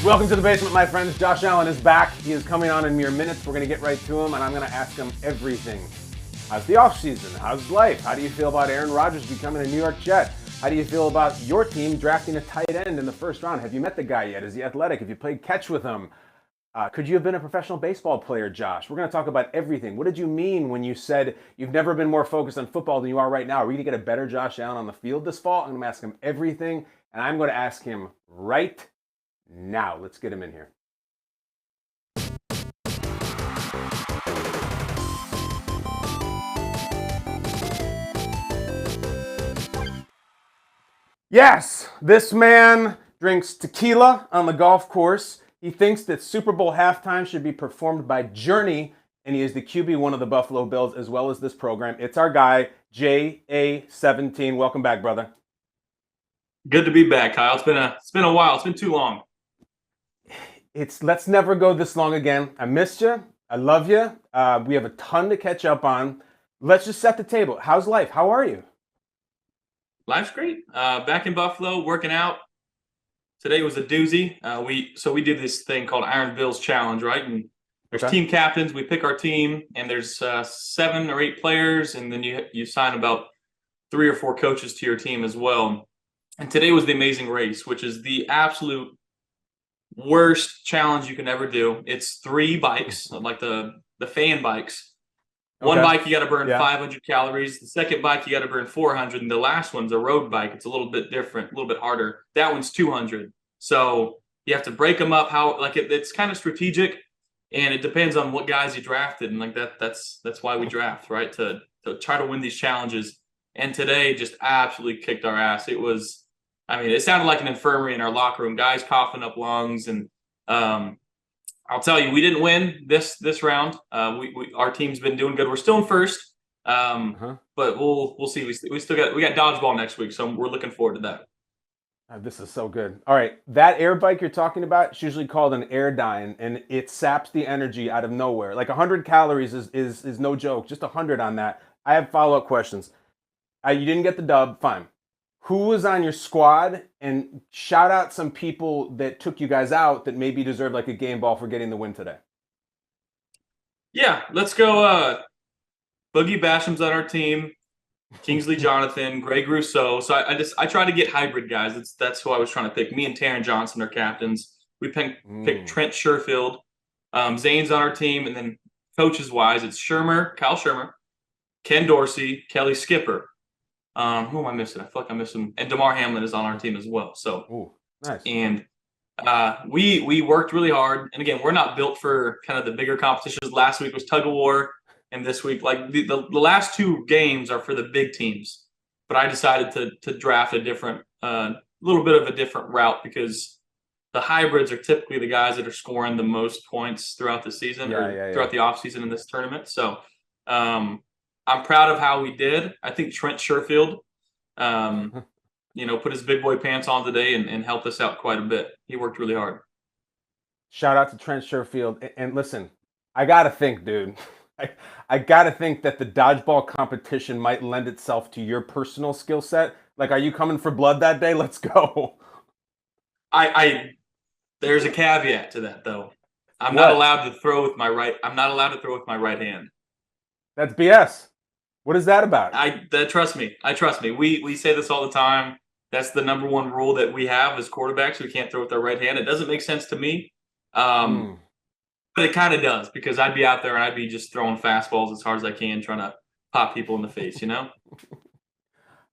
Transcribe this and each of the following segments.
Welcome to the basement, my friends. Josh Allen is back. He is coming on in mere minutes. We're going to get right to him, and I'm going to ask him everything. How's the offseason? How's life? How do you feel about Aaron Rodgers becoming a New York Jet? How do you feel about your team drafting a tight end in the first round? Have you met the guy yet? Is he athletic? Have you played catch with him? Could you have been a professional baseball player, Josh? We're going to talk about everything. What did you mean when you said you've never been more focused on football than you are right now? Are we going to get a better Josh Allen on the field this fall? I'm going to ask him everything, and I'm going to ask him right now. Let's get him in here. Yes, this man drinks tequila on the golf course. He thinks that Super Bowl halftime should be performed by Journey, and he is the QB1 of the Buffalo Bills as well as this program. It's our guy, JA17. Welcome back, brother. Good to be back, Kyle. It's been a while. It's been too long. Let's never go this long again. I missed you. I love you. We have a ton to catch up on. Let's just set the table. How's life? How are you? Life's great. Back in Buffalo, working out. Today was a doozy. We did this thing called Iron Bills Challenge, right? And there's team captains. We pick our team, and there's 7 or 8 players, and then you sign about 3 or 4 coaches to your team as well. And today was the Amazing Race, which is the absolute worst challenge you can ever do. It's 3 bikes, like the fan bikes. One bike, you got to burn 500 calories. The second bike, you got to burn 400. And the last one's a road bike. It's a little bit different, a little bit harder. That one's 200. So you have to break them up. It's kind of strategic, and it depends on what guys you drafted. And that's why we draft, right? To try to win these challenges. And today just absolutely kicked our ass. It sounded like an infirmary in our locker room. Guys coughing up lungs, and I'll tell you, we didn't win this round. Our team's been doing good. We're still in first, but we'll see. We got dodgeball next week, so we're looking forward to that. This is so good. All right, that air bike you're talking about, it's usually called an Airdyne, and it saps the energy out of nowhere. Like 100 calories is no joke. Just 100 on that. I have follow-up questions. You didn't get the dub, fine. Who was on your squad? And shout out some people that took you guys out that maybe deserve like a game ball for getting the win today. Yeah, let's go. Boogie Basham's on our team. Kingsley Jonathan, Greg Rousseau. So I try to get hybrid guys. That's who I was trying to pick. Me and Taryn Johnson are captains. We picked Trent Sherfield. Zane's on our team, and then coaches wise, it's Kyle Shermer, Ken Dorsey, Kelly Skipper. Who am I missing? I feel like I'm missing. And DeMar Hamlin is on our team as well. So, nice. And we worked really hard. And again, we're not built for kind of the bigger competitions. Last week was tug of war, and this week, like the last 2 games are for the big teams. But I decided to draft a different, little bit of a different route, because the hybrids are typically the guys that are scoring the most points throughout the season throughout the offseason in this tournament. So, I'm proud of how we did. I think Trent Sherfield, put his big boy pants on today and helped us out quite a bit. He worked really hard. Shout out to Trent Sherfield. And listen, I got to think, dude. I got to think that the dodgeball competition might lend itself to your personal skill set. Like, are you coming for blood that day? Let's go. There's a caveat to that, though. I'm not allowed to throw with my right hand. That's BS. What is that about? Trust me. We say this all the time. That's the number one rule that we have as quarterbacks. We can't throw with our right hand. It doesn't make sense to me. But it kind of does, because I'd be out there and I'd be just throwing fastballs as hard as I can, trying to pop people in the face,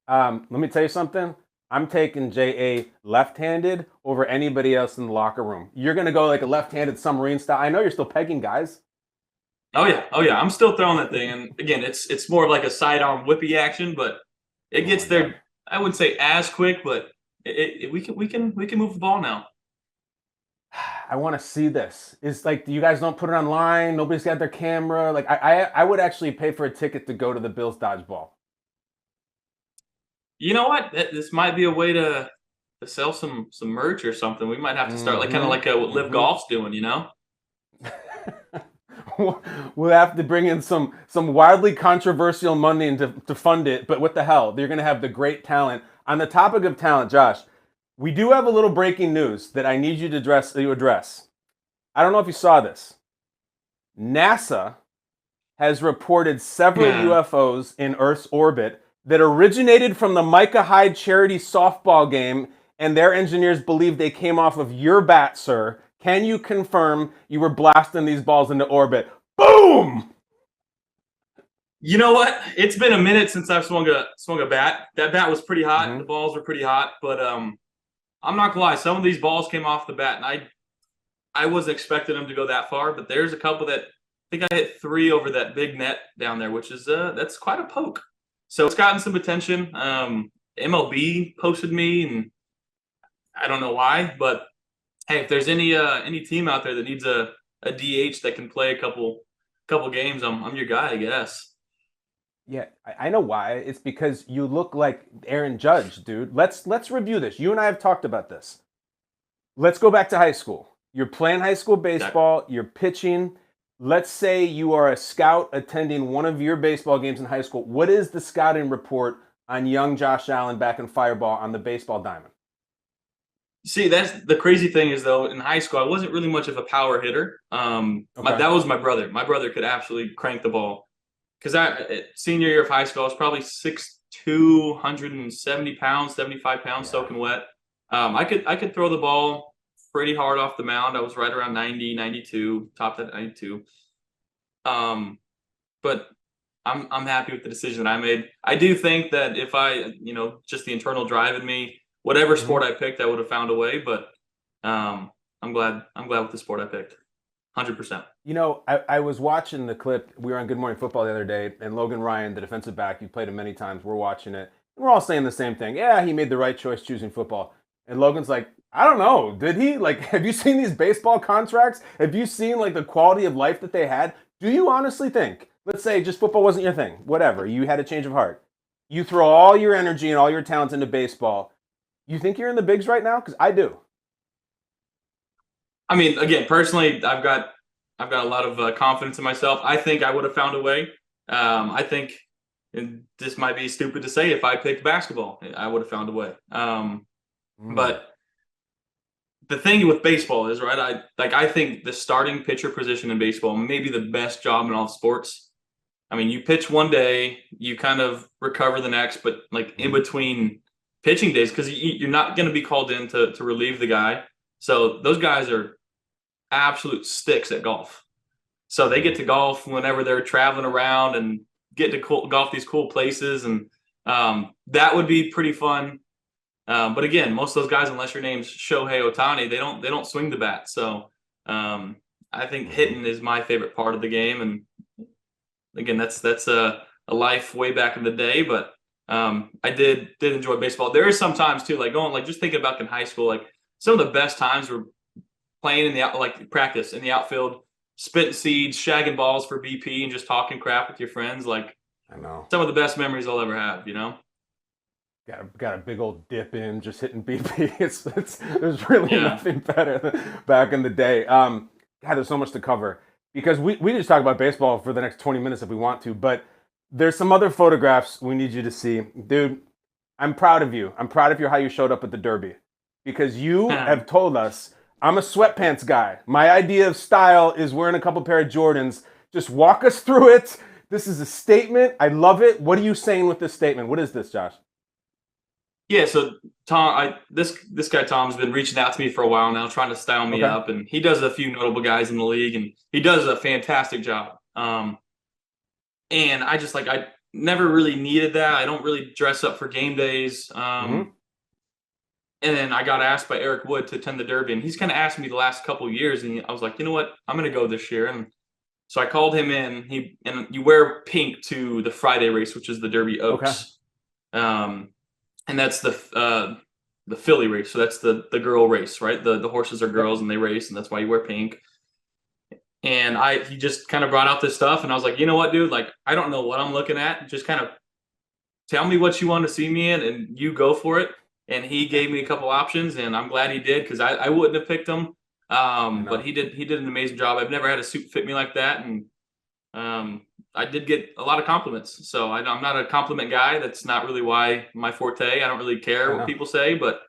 Let me tell you something. I'm taking J.A. left-handed over anybody else in the locker room. You're going to go like a left-handed submarine style. I know you're still pegging guys. Oh yeah. I'm still throwing that thing, and again, it's more of like a sidearm whippy action, but it gets there. God. I wouldn't say as quick, but we can move the ball now. I want to see this. It's like you guys don't put it online. Nobody's got their camera. Like I would actually pay for a ticket to go to the Bills dodgeball. You know what? This might be a way to sell some merch or something. We might have to start kind of like what Live Golf's doing, We'll have to bring in some wildly controversial money to fund it, but what the hell? You're going to have the great talent. On the topic of talent, Josh, We do have a little breaking news that I need you to address. I don't know if you saw this. NASA has reported several Yeah. UFOs in Earth's orbit that originated from the Micah Hyde charity softball game, and their engineers believe they came off of your bat, sir. Can you confirm you were blasting these balls into orbit? Boom! You know what? It's been a minute since I've swung a bat. That bat was pretty hot. The balls were pretty hot, but I'm not gonna lie. Some of these balls came off the bat, and I wasn't expecting them to go that far. But there's a couple that I think I hit 3 over that big net down there, which is that's quite a poke. So it's gotten some attention. MLB posted me, and I don't know why, but hey, if there's any team out there that needs a DH that can play a couple games, I'm your guy, I guess. Yeah, I know why. It's because you look like Aaron Judge, dude. Let's review this. You and I have talked about this. Let's go back to high school. You're playing high school baseball, you're pitching. Let's say you are a scout attending one of your baseball games in high school. What is the scouting report on young Josh Allen back in Fireball on the baseball diamond? See, that's the crazy thing is, though, in high school, I wasn't really much of a power hitter. That was my brother. My brother could absolutely crank the ball. Because senior year of high school, I was probably 6'2", 170 pounds, 75 pounds, soaking wet. I could throw the ball pretty hard off the mound. I was right around 90, 92, topped at 92. But I'm happy with the decision that I made. I do think that if I, just the internal drive in me, whatever sport I picked, I would have found a way. But I'm glad with the sport I picked. 100%. I was watching the clip. We were on Good Morning Football the other day, and Logan Ryan, the defensive back, you've played him many times. We're watching it. And we're all saying the same thing. Yeah, he made the right choice choosing football. And Logan's like, I don't know. Did he? Like, have you seen these baseball contracts? Have you seen, like, the quality of life that they had? Do you honestly think, let's say just football wasn't your thing, whatever, you had a change of heart. You throw all your energy and all your talents into baseball. You think you're in the bigs right now? Because I do. I mean, again, personally, I've got a lot of confidence in myself. I think I would have found a way. I think, and this might be stupid to say, if I picked basketball, I would have found a way. But the thing with baseball is, right, I think the starting pitcher position in baseball may be the best job in all sports. I mean, you pitch one day, you kind of recover the next, but like in between pitching days, because you're not going to be called in to relieve the guy. So those guys are absolute sticks at golf. So they get to golf whenever they're traveling around and get to golf these cool places. And that would be pretty fun. But again, most of those guys, unless your name's Shohei Ohtani, they don't swing the bat. So I think hitting is my favorite part of the game. And again, that's a life way back in the day. But I did enjoy baseball. There is some times too, just thinking about in high school, like some of the best times were playing in the practice in the outfield, spitting seeds, shagging balls for BP, and just talking crap with your friends. Like, I know, some of the best memories I'll ever have. Got a big old dip in, just hitting BP. There's really nothing better than back in the day. God, there's so much to cover because we just talk about baseball for the next 20 minutes if we want to. But there's some other photographs we need you to see, dude. I'm proud of you. I'm proud of how you showed up at the Derby because you have told us, I'm a sweatpants guy. My idea of style is wearing a couple pair of Jordans. Just walk us through it. This is a statement. I love it. What are you saying with this statement? What is this, Josh? Yeah, so Tom, this guy Tom's been reaching out to me for a while now, trying to style me up, and he does a few notable guys in the league, and he does a fantastic job. And I never really needed that. I don't really dress up for game days. And then I got asked by Eric Wood to attend the Derby, and he's kind of asked me the last couple of years, and I was like, you know what, I'm going to go this year. And so I called him in. And you wear pink to the Friday race, which is the Derby Oaks. And that's the filly race. So that's the girl race, right? The horses are girls and they race, and that's why you wear pink. And he just kind of brought out this stuff, and I was like, you know what, dude? Like, I don't know what I'm looking at. Just kind of tell me what you want to see me in, and you go for it. And he gave me a couple options, and I'm glad he did because I wouldn't have picked him. But he did an amazing job. I've never had a suit fit me like that, and I did get a lot of compliments. So I'm not a compliment guy. That's not really my forte. I don't really care what people say, but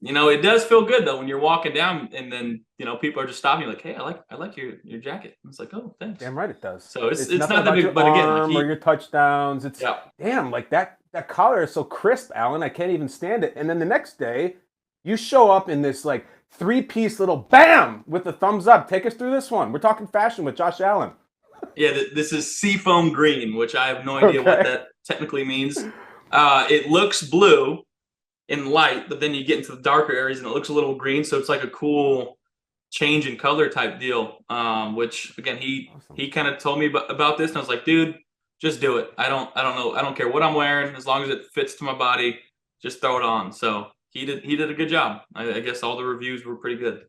It does feel good though when you're walking down and then people are just stopping you like, hey, I like your jacket. And it's like, oh, thanks. Damn right it does. So it's It's it's nothing not that about big, your but again, like arm or your touchdowns. It's yeah, damn, like that collar is so crisp, Alan. I can't even stand it. And then the next day, you show up in this like three-piece little bam with the thumbs up. Take us through this one. We're talking fashion with Josh Allen. yeah. This is seafoam green, which I have no idea what Okay. that technically means. It looks blue in light, but then you get into the darker areas and it looks a little green. So it's like a cool change in color type deal. Which again, Awesome. he kind of told me about this, and I was like, dude, just do it. I don't know. I don't care what I'm wearing as long as it fits to my body. Just throw it on. So he did a good job. I guess all the reviews were pretty good.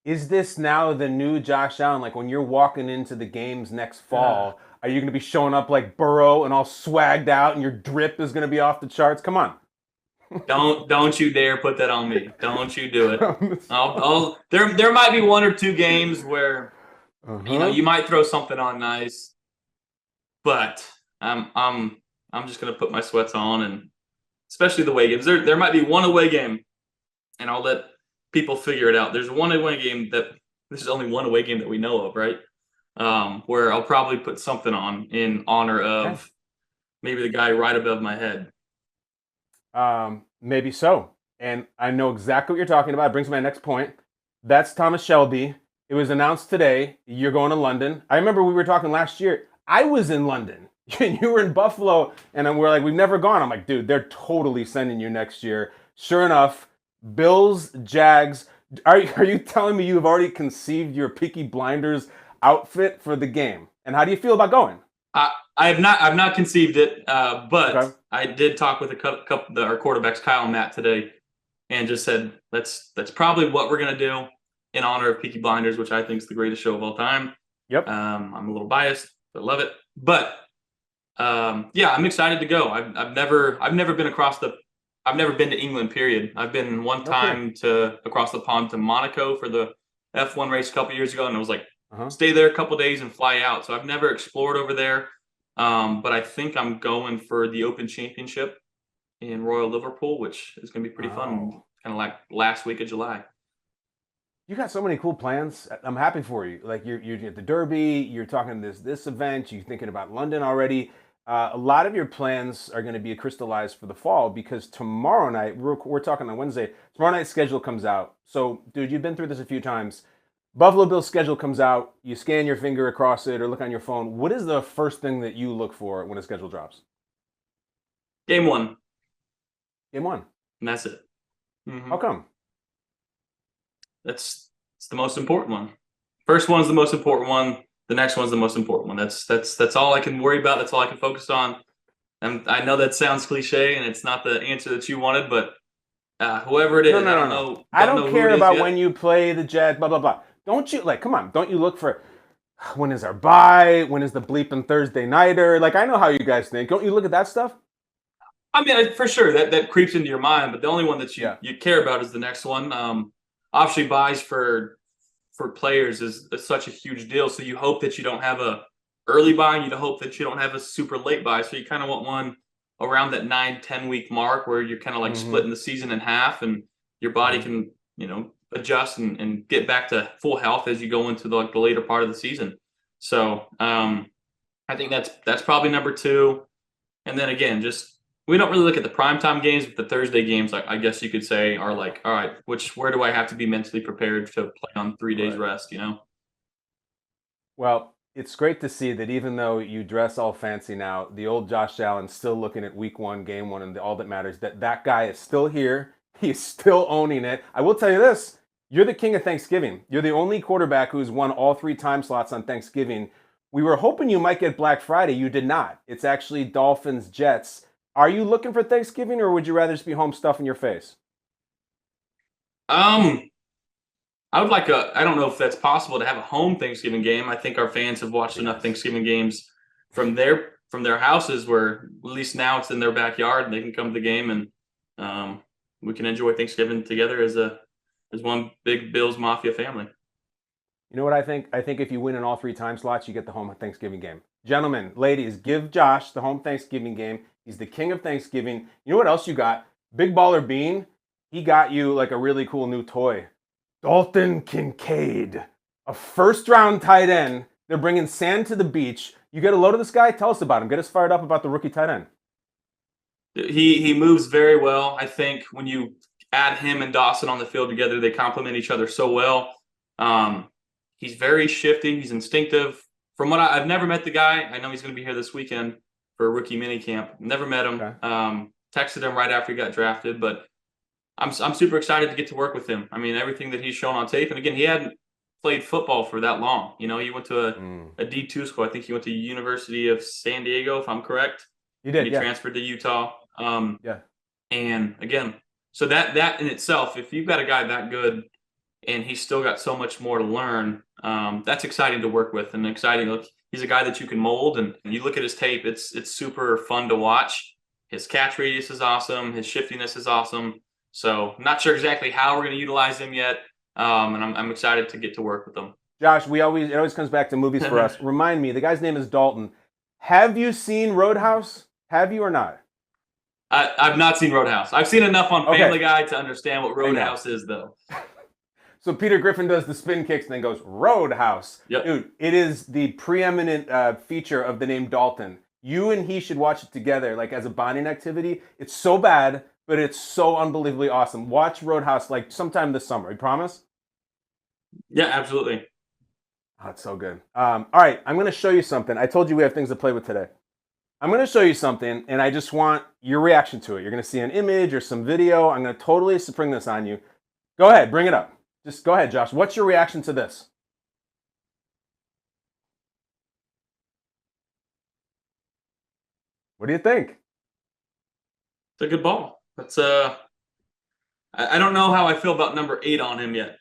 Is this now the new Josh Allen? Like when you're walking into the games next Uh, fall, are you going to be showing up like Burrow and all swagged out and your drip is going to be off the charts? Come on. don't you dare put that on me. Don't you do it. There might be one or two games where Uh-huh. you might throw something on nice, but I'm just gonna put my sweats on, and especially the away games. There might be one away game, and I'll let people figure it out. There's one away game that this is only one away game that we know of, right? Where I'll probably put something on in honor Okay. of maybe the guy right above my head. Maybe so. And I know exactly what you're talking about. It brings me to my next point. That's Thomas Shelby. It was announced today. You're going to London. I remember we were talking last year. I was in London and you were in Buffalo, and we're like, we've never gone. I'm like, dude, they're totally sending you next year. Sure enough, Bills, Jags. Are you telling me you have already conceived your Peaky Blinders outfit for the game? And how do you feel about going? I've not conceived it, but Okay. I did talk with a couple our quarterbacks, Kyle and Matt, today, and just said that's probably what we're gonna do in honor of Peaky Blinders, which I think is the greatest show of all time. Yep. I'm a little biased, but love it. But yeah, I'm excited to go. I've never been across the I've never been to England. Period. I've been one No kidding. time to across the pond to Monaco for the F1 race a couple years ago, and it was like Uh-huh. stay there a couple days and fly out. So I've never explored over there. But I think I'm going for the Open Championship in Royal Liverpool, which is going to be pretty fun. Oh. Kind of like last week of July. You got so many cool plans. I'm happy for you. Like you're at the Derby. You're talking this event. You're thinking about London already. A lot of your plans are going to be crystallized for the fall because tomorrow night we're talking on Wednesday. Tomorrow night's schedule comes out. So, dude, you've been through this a few times. Buffalo Bills schedule comes out. You scan your finger across it or look on your phone. What is the first thing that you look for when a schedule drops? Game one, Game one. and that's it. hmm How come? That's it's the most important one. First one's the most important one. The next one's the most important one. That's all I can worry about. That's all I can focus on. And I know that sounds cliche, and it's not the answer that you wanted, but whoever it No, is, no, I no, don't no. know, I don't don't know who care it is about yet. when you play the Jets, blah, blah, blah. Don't you, like, come on, don't you look for when is our bye? When is the bleeping Thursday nighter? Like, I know how you guys think. Don't you look at that stuff? I mean, for sure that creeps into your mind, but the only one that you Yeah. you care about is the next one. Obviously, buys for players is such a huge deal. So you hope that you don't have a early buy, and you hope that you don't have a super late buy. So you kind of want one around that 9-10 week mark where you're kind of like Mm-hmm. splitting the season in half, and your body Mm-hmm. can adjust and get back to full health as you go into the later part of the season. So I think that's probably number two. And then again, just we don't really look at the primetime games, but the Thursday games, I guess you could say, are like, all right, where do I have to be mentally prepared to play on 3 days Right. rest? Well, it's great to see that even though you dress all fancy now, the old Josh Allen's still looking at week one, game one, and all that matters, that guy is still here. He's still owning it. I will tell you this. You're the king of Thanksgiving. You're the only quarterback who's won all three time slots on Thanksgiving. We were hoping you might get Black Friday. You did not. It's actually Dolphins Jets. Are you looking for Thanksgiving or would you rather just be home stuffing your face? Um, I would like I don't know if that's possible to have a home Thanksgiving game. I think our fans have That'd watched be enough nice. Thanksgiving games from their houses where at least now it's in their backyard and they can come to the game, and um, we can enjoy Thanksgiving together as one big Bills Mafia family. You know what I think? I think if you win in all three time slots, you get the home Thanksgiving game. Gentlemen, ladies, give Josh the home Thanksgiving game. He's the king of Thanksgiving. You know what else you got? Big Baller Bean. he got you like a really cool new toy. Dalton Kincaid, a first-round tight end. They're bringing sand to the beach. You get a load of this guy? Tell us about him. Get us fired up about the rookie tight end. He moves very well. I think when you add him and Dawson on the field together, they complement each other so well. He's very shifty. He's instinctive. From what I've never met the guy. I know he's going to be here this weekend for a rookie mini camp. Never met him. Okay. Texted him right after he got drafted, but I'm super excited to get to work with him. I mean, everything that he's shown on tape, and again, he hadn't played football for that long. You know, he went to a D2 school. I think he went to University of San Diego, if I'm correct. He did. He transferred to Utah. Yeah. And again, so that in itself, if you've got a guy that good and he's still got so much more to learn, that's exciting to work with and exciting. Look, he's a guy that you can mold, and you look at his tape, it's super fun to watch. His catch radius is awesome. His shiftiness is awesome. So not sure exactly how we're going to utilize him yet. And I'm excited to get to work with him. Josh, it always comes back to movies for us. Remind me, the guy's name is Dalton. Have you seen Roadhouse? Have you or not? I've not seen Roadhouse. I've seen enough on Family Guy to understand what Roadhouse is, though. So Peter Griffin does the spin kicks and then goes, Roadhouse. Yep. Dude, it is the preeminent feature of the name Dalton. You and he should watch it together, like as a bonding activity. It's so bad, but it's so unbelievably awesome. Watch Roadhouse like sometime this summer. You promise? Yeah, absolutely. Oh, it's so good. All right, I'm going to show you something. I told you we have things to play with today. I'm going to show you something, and I just want your reaction to it. You're going to see an image or some video. I'm going to totally spring this on you. Go ahead, bring it up. Just go ahead, Josh. What's your reaction to this? What do you think? It's a good ball. That's I don't know how I feel about number 8 on him yet.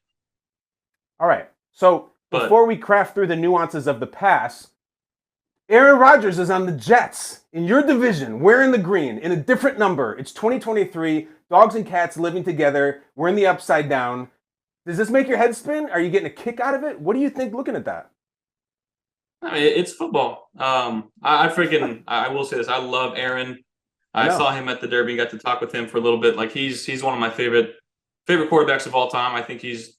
All right. So before we craft through the nuances of the pass, Aaron Rodgers is on the Jets in your division, wearing the green in a different number. It's 2023. Dogs and cats living together. We're in the upside down. Does this make your head spin? Are you getting a kick out of it? What do you think looking at that? I mean, it's football. I will say this. I love Aaron. I saw him at the Derby and got to talk with him for a little bit. Like he's one of my favorite quarterbacks of all time. I think he's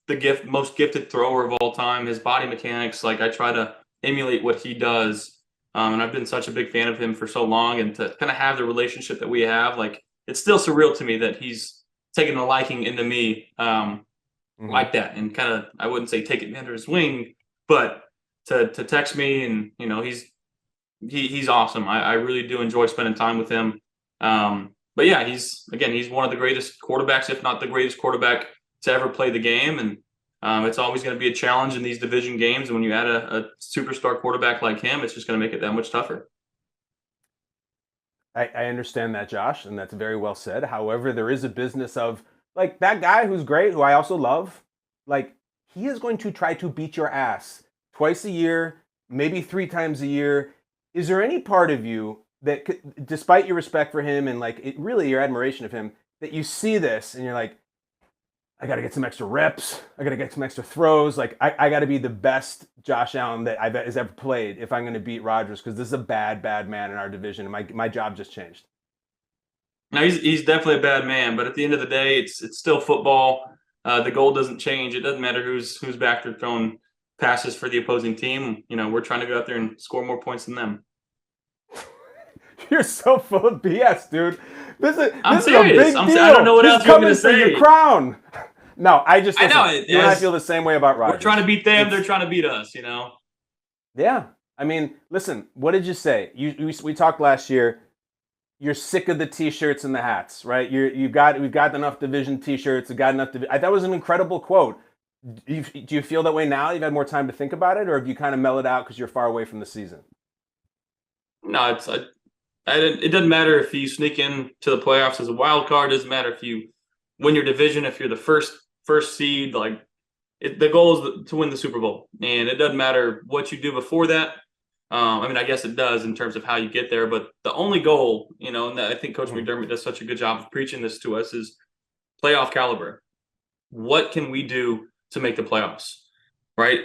the most gifted thrower of all time. His body mechanics, like I try to emulate what he does. And I've been such a big fan of him for so long, and to kind of have the relationship that we have, like it's still surreal to me that he's taken a liking into me like that, and kind of, I wouldn't say take it under his wing, but to text me, and you know, he's awesome. I really do enjoy spending time with him. But yeah, he's one of the greatest quarterbacks, if not the greatest quarterback to ever play the game. And it's always going to be a challenge in these division games. And when you add a superstar quarterback like him, it's just going to make it that much tougher. I understand that, Josh, and that's very well said. However, there is a business of, like, that guy who's great, who I also love, like, he is going to try to beat your ass twice a year, maybe 3 times a year. Is there any part of you that, despite your respect for him and, like, really your admiration of him, that you see this and you're like, I got to get some extra reps. I got to get some extra throws. Like, I got to be the best Josh Allen that I bet has ever played if I'm going to beat Rodgers, because this is a bad, bad man in our division, and my job just changed. Now, he's definitely a bad man, but at the end of the day, it's still football. The goal doesn't change. It doesn't matter who's back there throwing passes for the opposing team. You know, we're trying to go out there and score more points than them. You're so full of BS, dude. This is a big deal. I don't know what else you're going to say. Your crown. No, I know it. I feel the same way about Rodgers. We're trying to beat them. They're trying to beat us, you know? Yeah. I mean, listen, what did you say? We talked last year. You're sick of the T-shirts and the hats, right? We've got enough division T-shirts. We've got enough. That was an incredible quote. Do you feel that way now? You've had more time to think about it, or have you kind of mellowed out because you're far away from the season? No, it doesn't matter if you sneak in to the playoffs as a wild card. It doesn't matter if you win your division, if you're the first seed. Like, the goal is to win the Super Bowl, and it doesn't matter what you do before that. I mean, I guess it does in terms of how you get there, but the only goal, you know, and I think Coach McDermott does such a good job of preaching this to us, is playoff caliber. What can we do to make the playoffs, right?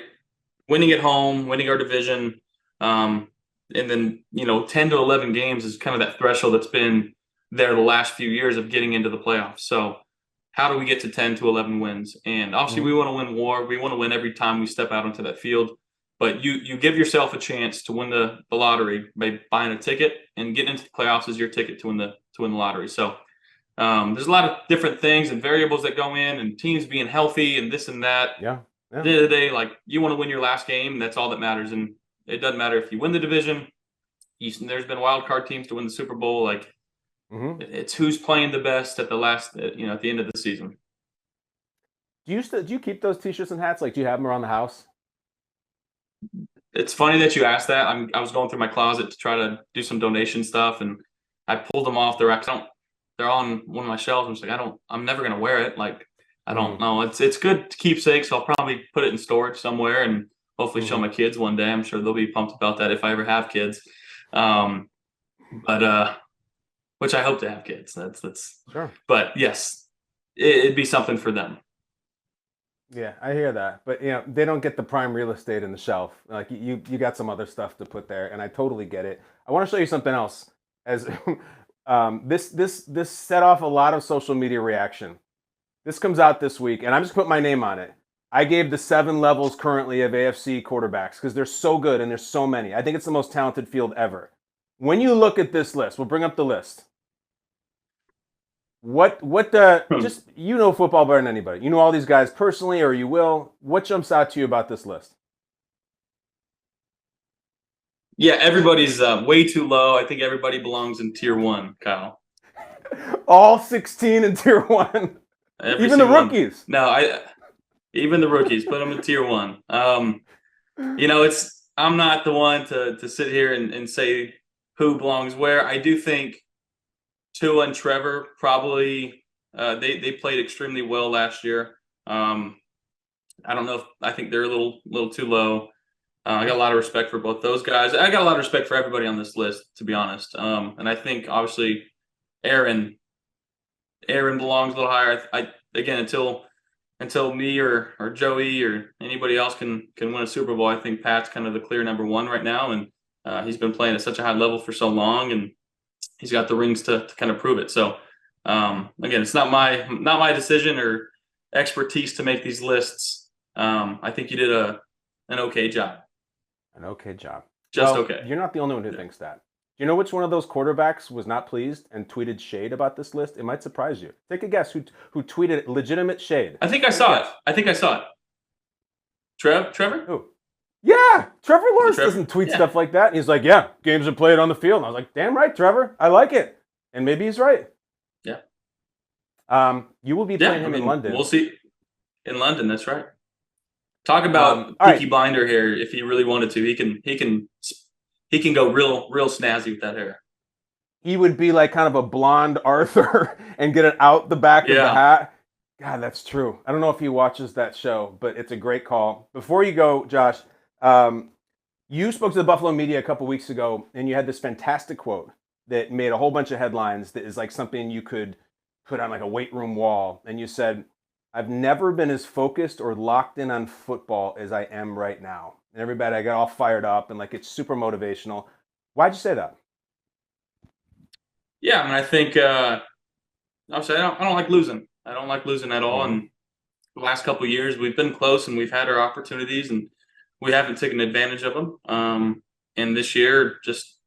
Winning at home, winning our division, and then, you know, 10 to 11 games is kind of that threshold that's been there the last few years of getting into the playoffs. So how do we get to 10 to 11 wins? And obviously we want to win war. We want to win every time we step out onto that field. But you give yourself a chance to win the lottery by buying a ticket, and getting into the playoffs is your ticket to win the lottery. So there's a lot of different things and variables that go in, and teams being healthy and this and that. Yeah. At the end of the day, like, you want to win your last game. That's all that matters. And it doesn't matter if you win the division. There's been wild card teams to win the Super Bowl. Like, it's who's playing the best at the last, at the end of the season. Do you keep those T-shirts and hats? Like, do you have them around the house? It's funny that you asked that. I was going through my closet to try to do some donation stuff, and I pulled them off the rack. They're on one of my shelves. I'm just like, I'm never gonna wear it. Like, I don't know. It's good to keepsake, so I'll probably put it in storage somewhere and hopefully show my kids one day. I'm sure they'll be pumped about that if I ever have kids. But which I hope to have kids. That's sure. But yes, it'd be something for them. Yeah, I hear that, but they don't get the prime real estate in the shelf. Like, you got some other stuff to put there, and I totally get it. I want to show you something else. As this set off a lot of social media reaction. This comes out this week, and I'm just putting my name on it. I gave the 7 levels currently of AFC quarterbacks because they're so good and there's so many. I think it's the most talented field ever. When you look at this list, we'll bring up the list. Just, football better than anybody. You know all these guys personally, or you will. What jumps out to you about this list? Yeah, everybody's way too low. I think everybody belongs in tier 1, Kyle. All 16 in tier 1. Even the rookies. No, even the rookies, put them in tier 1. I'm not the one to sit here and say who belongs where. I do think Tua and Trevor probably they played extremely well last year. I don't know I think they're a little too low. I got a lot of respect for both those guys. I got a lot of respect for everybody on this list, to be honest. And I think obviously Aaron belongs a little higher. Again, until me or Joey or anybody else can win a Super Bowl, I think Pat's kind of the clear number 1 right now, and he's been playing at such a high level for so long, and he's got the rings to kind of prove it. So again, it's not my decision or expertise to make these lists. I think you did an okay job. An okay job. Okay. You're not the only one who thinks that. Do you know which one of those quarterbacks was not pleased and tweeted shade about this list? It might surprise you. Take a guess who tweeted legitimate shade. I think I saw it. Trevor? Who? Yeah, Trevor Lawrence doesn't tweet stuff like that. He's like, yeah, games are played on the field. And I was like, damn right, Trevor. I like it. And maybe he's right. Yeah. You will be playing him in London. We'll see. In London, that's right. Talk about Peaky Blinder hair. If he really wanted to, he can go real snazzy with that hair. He would be like kind of a blonde Arthur and get it out the back of the hat. God, that's true. I don't know if he watches that show, but it's a great call. Before you go, Josh, you spoke to the Buffalo media a couple weeks ago, and you had this fantastic quote that made a whole bunch of headlines that is like something you could put on like a weight room wall. And you said, I've never been as focused or locked in on football as I am right now. And everybody, I got all fired up and like it's super motivational. Why'd you say that? Yeah, I mean, I think obviously I don't like losing. I don't like losing at all. And the last couple of years, we've been close and we've had our opportunities and we haven't taken advantage of them. And this year, just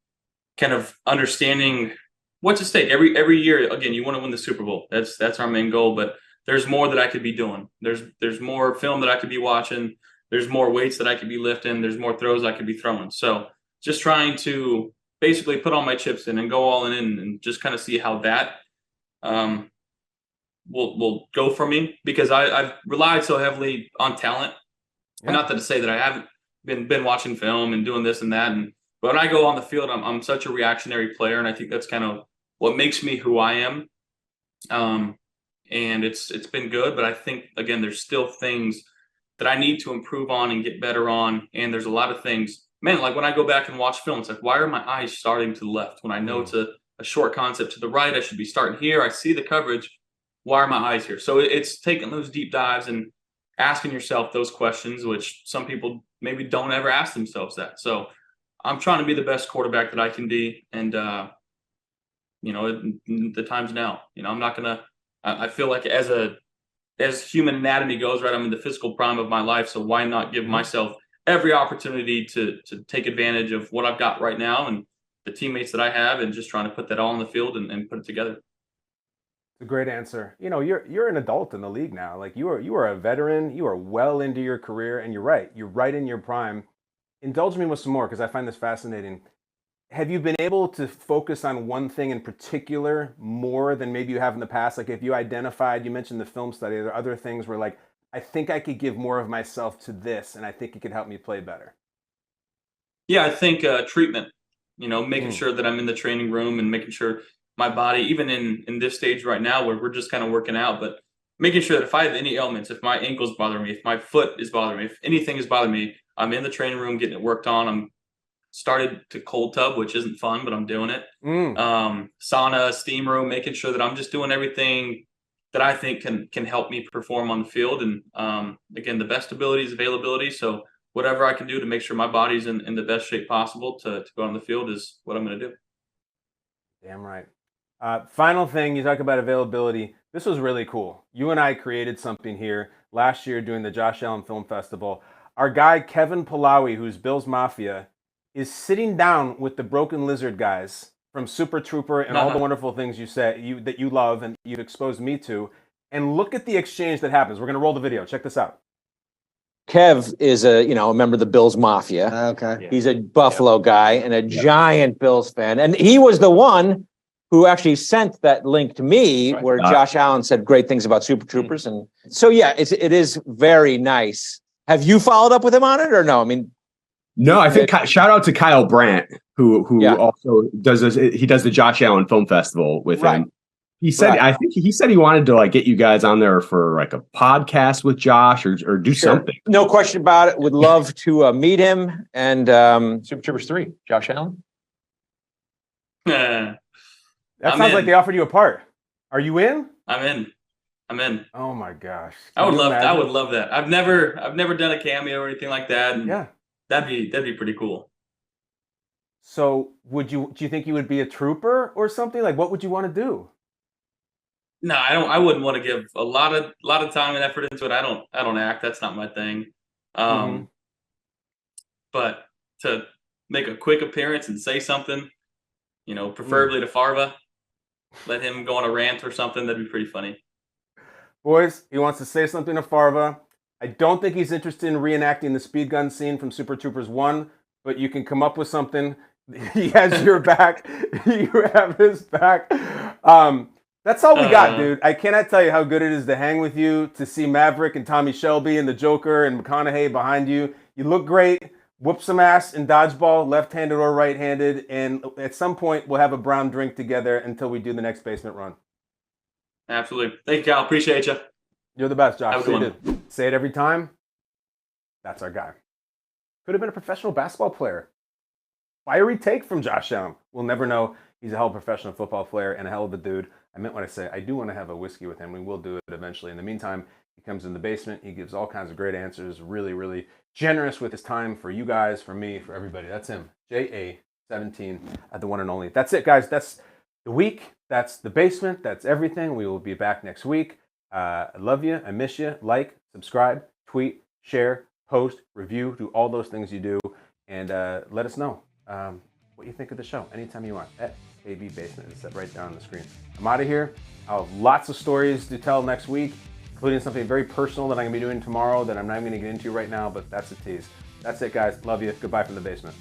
kind of understanding what's at stake. Every year, again, you want to win the Super Bowl. That's our main goal. But there's more that I could be doing. There's more film that I could be watching. There's more weights that I could be lifting. There's more throws I could be throwing. So just trying to basically put all my chips in and go all in and just kind of see how that will go for me, because I've relied so heavily on talent. Yeah. Not to say that I haven't been watching film and doing this and that. But when I go on the field, I'm such a reactionary player, and I think that's kind of what makes me who I am. And it's been good, but I think, again, there's still things that I need to improve on and get better on. And there's a lot of things, man, like when I go back and watch film, it's like, why are my eyes starting to the left when I know it's a short concept to the right? I should be starting here. I see the coverage. Why are my eyes here? So it's taking those deep dives and asking yourself those questions, which some people maybe don't ever ask themselves that. So I'm trying to be the best quarterback that I can be. And, the time's now. I I feel like as human anatomy goes, right, I'm in the physical prime of my life, so why not give myself every opportunity to take advantage of what I've got right now and the teammates that I have, and just trying to put that all on the field and put it together. It's a great answer. You know, you're an adult in the league now. Like you are a veteran. You are well into your career, and you're right. You're right in your prime. Indulge me with some more because I find this fascinating. Have you been able to focus on one thing in particular more than maybe you have in the past? Like if you identified, you mentioned the film study, are there other things where like, I think I could give more of myself to this and I think it could help me play better? Yeah, I think treatment. Making Mm, sure that I'm in the training room and making sure my body, even in this stage right now where we're just kind of working out, but making sure that if I have any ailments, if my ankles bother me, if my foot is bothering me, if anything is bothering me, I'm in the training room getting it worked on. I'm started to cold tub, which isn't fun, but I'm doing it. mm. Sauna, steam room, making sure that I'm just doing everything that I think can help me perform on the field. And again, the best ability is availability. So whatever I can do to make sure my body's in the best shape possible to go on the field is what I'm going to do. Damn right. Final thing, you talk about availability. This was really cool. You and I created something here last year doing the Josh Allen Film Festival. Our guy, Kevin Palawi, who's Bill's Mafia, is sitting down with the Broken Lizard guys from Super Trooper and all the wonderful things you say that you love and you've exposed me to. And look at the exchange that happens. We're going to roll the video. Check this out. Kev is a member of the Bills Mafia. Okay. He's a Buffalo guy and a giant Bills fan. And he was the one who actually sent that link to me where Josh Allen said great things about Super Troopers. And so, yeah, it is very nice. Have you followed up with him on it or no? I mean, no, I think shout out to Kyle Brandt, who also does this. He does the Josh Allen Film Festival with him. He said, I think he said he wanted to like get you guys on there for like a podcast with Josh or do something. No question about it. Would love to meet him. And Super Troopers 3, Josh Allen. That sounds like they offered you a part. Are you in? I'm in. Oh my gosh. I would love that. I've never done a cameo or anything like that. And yeah. That'd be pretty cool. So do you think you would be a trooper or something? Like what would you want to do? No, I wouldn't want to give a lot of time and effort into it. I don't act. That's not my thing. But to make a quick appearance and say something, preferably to Farva, let him go on a rant or something. That'd be pretty funny. Boys, he wants to say something to Farva. I don't think he's interested in reenacting the speed gun scene from Super Troopers 1, but you can come up with something. He has your back. You have his back. That's all we got, dude. I cannot tell you how good it is to hang with you, to see Maverick and Tommy Shelby and the Joker and McConaughey behind you. You look great. Whoop some ass in dodgeball, left-handed or right-handed. And at some point, we'll have a brown drink together until we do the next basement run. Absolutely. Thank you, Kyle. Appreciate you. You're the best, Josh. Have a good one. Say it every time. That's our guy. Could have been a professional basketball player. Fiery take from Josh Allen. We'll never know. He's a hell of a professional football player and a hell of a dude. I meant what I say. I do want to have a whiskey with him. We will do it eventually. In the meantime, he comes in the basement. He gives all kinds of great answers. Really, really generous with his time for you guys, for me, for everybody. That's him. JA17 at the one and only. That's it, guys. That's the week. That's the basement. That's everything. We will be back next week. I love you. I miss you. Like, subscribe, tweet, share, post, review, do all those things you do. And let us know what you think of the show anytime you want at AB Basement. It's right down on the screen. I'm out of here. I'll have lots of stories to tell next week, including something very personal that I'm going to be doing tomorrow that I'm not even going to get into right now, but that's a tease. That's it, guys. Love you. Goodbye from the basement.